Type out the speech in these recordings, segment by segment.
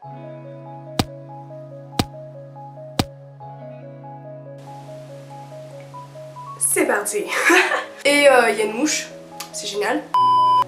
C'est parti. Et il y a une mouche, c'est génial.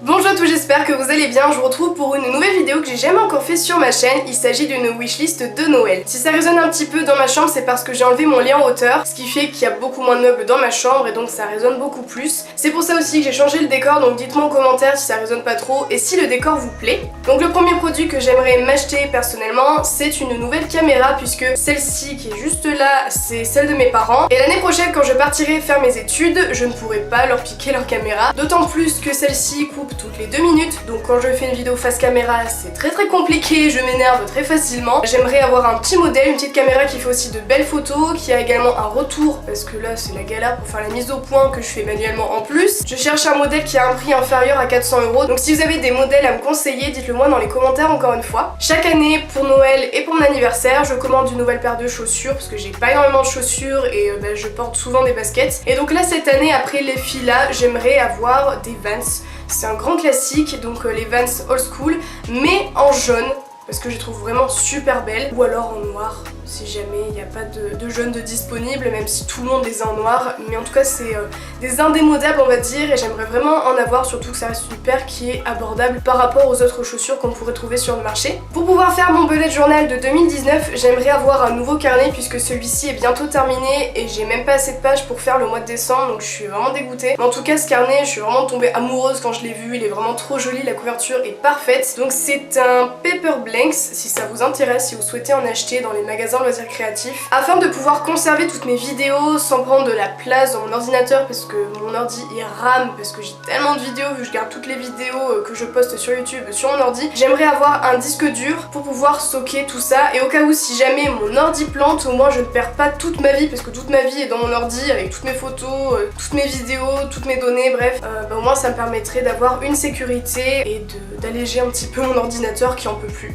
Bonjour à tous, j'espère que vous allez bien. Je vous retrouve pour une nouvelle vidéo que j'ai jamais encore fait sur ma chaîne. Il s'agit d'une wishlist de Noël. Si ça résonne un petit peu dans ma chambre, c'est parce que j'ai enlevé mon lit en hauteur, ce qui fait qu'il y a beaucoup moins de meubles dans ma chambre et donc ça résonne beaucoup plus. C'est pour ça aussi que j'ai changé le décor, donc dites-moi en commentaire si ça résonne pas trop et si le décor vous plaît. Donc le premier produit que j'aimerais m'acheter personnellement, c'est une nouvelle caméra, puisque celle-ci qui est juste là, c'est celle de mes parents. Et l'année prochaine, quand je partirai faire mes études, je ne pourrai pas leur piquer leur caméra. D'autant plus que celle-ci coupe toutes les 2 minutes, donc quand je fais une vidéo face caméra c'est très compliqué, je m'énerve très facilement. J'aimerais avoir un petit modèle, une petite caméra qui fait aussi de belles photos, qui a également un retour, parce que là c'est la galère pour faire la mise au point que je fais manuellement en plus. Je cherche un modèle qui a un prix inférieur à 400 €, donc si vous avez des modèles à me conseiller, dites-le moi dans les commentaires encore une fois. Chaque année pour Noël et pour mon anniversaire, je commande une nouvelle paire de chaussures, parce que j'ai pas énormément de chaussures et je porte souvent des baskets. Et donc là cette année, après les Fila, j'aimerais avoir des Vans. C'est un grand classique, donc les Vans old school, mais en jaune, parce que je les trouve vraiment super belles, ou alors en noir, si jamais il n'y a pas de jaune de disponible, même si tout le monde les a en noir. Mais en tout cas c'est des indémodables on va dire, et j'aimerais vraiment en avoir, surtout que ça reste une paire qui est abordable par rapport aux autres chaussures qu'on pourrait trouver sur le marché. Pour pouvoir faire mon bullet journal de 2019, j'aimerais avoir un nouveau carnet, puisque celui-ci est bientôt terminé et j'ai même pas assez de pages pour faire le mois de décembre, donc je suis vraiment dégoûtée. Mais en tout cas ce carnet, je suis vraiment tombée amoureuse quand je l'ai vu, il est vraiment trop joli, la couverture est parfaite. Donc c'est un Paper Blanks, si ça vous intéresse, si vous souhaitez en acheter dans les magasins loisirs créatifs, afin de pouvoir conserver toutes mes vidéos sans prendre de la place dans mon ordinateur, parce que mon ordi il rame, parce que j'ai tellement de vidéos, vu que je garde toutes les vidéos que je poste sur YouTube sur mon ordi. J'aimerais avoir un disque dur pour pouvoir stocker tout ça, et au cas où si jamais mon ordi plante, au moins je ne perds pas toute ma vie, parce que toute ma vie est dans mon ordi avec toutes mes photos, toutes mes vidéos, toutes mes données, bref, au moins ça me permettrait d'avoir une sécurité et d'alléger un petit peu mon ordinateur qui en peut plus.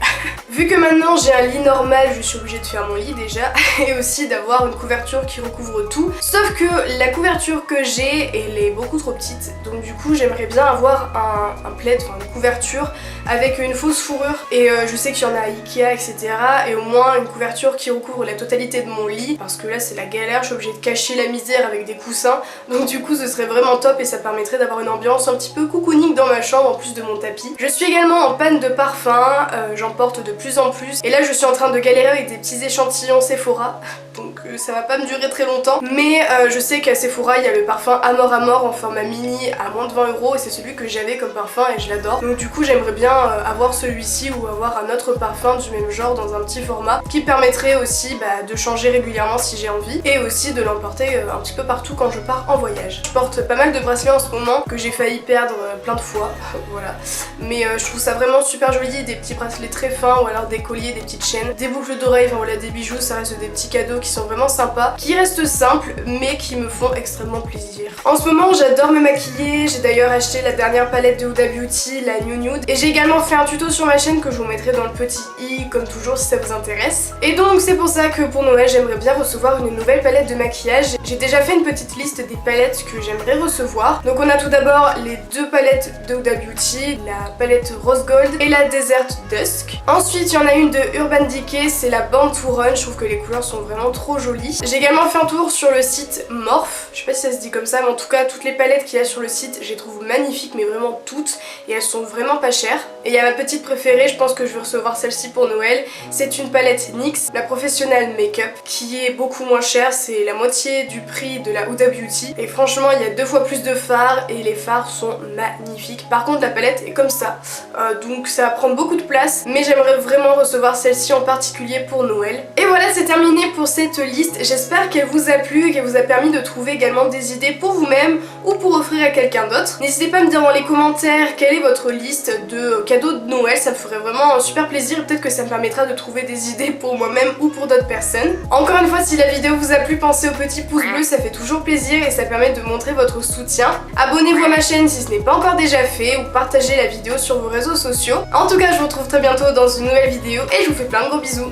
Vu que maintenant j'ai un lit normal, je suis obligée de faire mon lit déjà, et aussi d'avoir une couverture qui recouvre tout. Sauf que la couverture que j'ai, elle est beaucoup trop petite, donc du coup j'aimerais bien avoir un plaid, enfin une couverture avec une fausse fourrure, et je sais qu'il y en a à Ikea etc, et au moins une couverture qui recouvre la totalité de mon lit, parce que là c'est la galère, je suis obligée de cacher la misère avec des coussins, donc du coup ce serait vraiment top et ça permettrait d'avoir une ambiance un petit peu cocooning dans ma chambre en plus de mon tapis. Je suis également en panne de parfum, j'en porte de plus en plus, et là je suis en train de galérer avec des petits échantillons Sephora, donc ça va pas me durer très longtemps, mais je sais qu'à Sephora il y a le parfum Amor Amor en format mini à moins de 20 € et c'est celui que j'avais comme parfum et je l'adore. Donc du coup j'aimerais bien avoir celui-ci ou avoir un autre parfum du même genre dans un petit format, qui permettrait aussi de changer régulièrement si j'ai envie, et aussi de l'emporter un petit peu partout quand je pars en voyage. Je porte pas mal de bracelets en ce moment que j'ai failli perdre plein de fois, voilà, mais je trouve ça vraiment super joli, des petits bracelets très fins ou alors des colliers, des petites chaînes, des boucles d'oreilles, enfin voilà, des bijoux, ça reste des petits cadeaux qui sont vraiment sympas, qui restent simples mais qui me font extrêmement plaisir. En ce moment j'adore me maquiller, j'ai d'ailleurs acheté la dernière palette de Huda Beauty, la New Nude, et j'ai également fait un tuto sur ma chaîne que je vous mettrai dans le petit i comme toujours si ça vous intéresse. Et donc c'est pour ça que pour Noël j'aimerais bien recevoir une nouvelle palette de maquillage. J'ai déjà fait une petite liste des palettes que j'aimerais recevoir. Donc on a tout d'abord les 2 palettes de Huda Beauty, la palette Rose Gold et la Desert Dusk. Ensuite il y en a une de Urban Decay, c'est la Born to Run, je trouve que les couleurs sont vraiment trop jolies. J'ai également fait un tour sur le site Morphe, je sais pas si ça se dit comme ça, mais en tout cas toutes les palettes qu'il y a sur le site je les trouve magnifiques, mais vraiment toutes, et elles sont vraiment pas chères. Et il y a ma petite préférée, je pense que je vais recevoir celle-ci pour Noël, c'est une palette NYX, la Professional Makeup, qui est beaucoup moins chère, c'est la moitié du prix de la Huda Beauty, et franchement il y a 2 fois plus de fards et les fards sont magnifiques. Par contre la palette est comme ça, donc ça va prendre beaucoup de place, mais j'aimerais vraiment recevoir celle-ci en particulier pour Noël. Et voilà, c'est terminé pour cette liste, j'espère qu'elle vous a plu et qu'elle vous a permis de trouver également des idées pour vous-même ou pour offrir à quelqu'un d'autre. N'hésitez pas à me dire dans les commentaires quelle est votre liste de cadeaux de Noël, ça me ferait vraiment un super plaisir, et peut-être que ça me permettra de trouver des idées pour moi-même ou pour d'autres personnes. Encore une fois, si la vidéo vous a plu, pensez au petit pouce bleu, ça fait toujours plaisir et ça permet de montrer votre soutien. Abonnez-vous à ma chaîne si ce n'est pas encore déjà fait, ou partagez la vidéo sur vos réseaux sociaux. En tout cas, je vous retrouve très bientôt dans une nouvelle vidéo et je vous fais plein de gros bisous.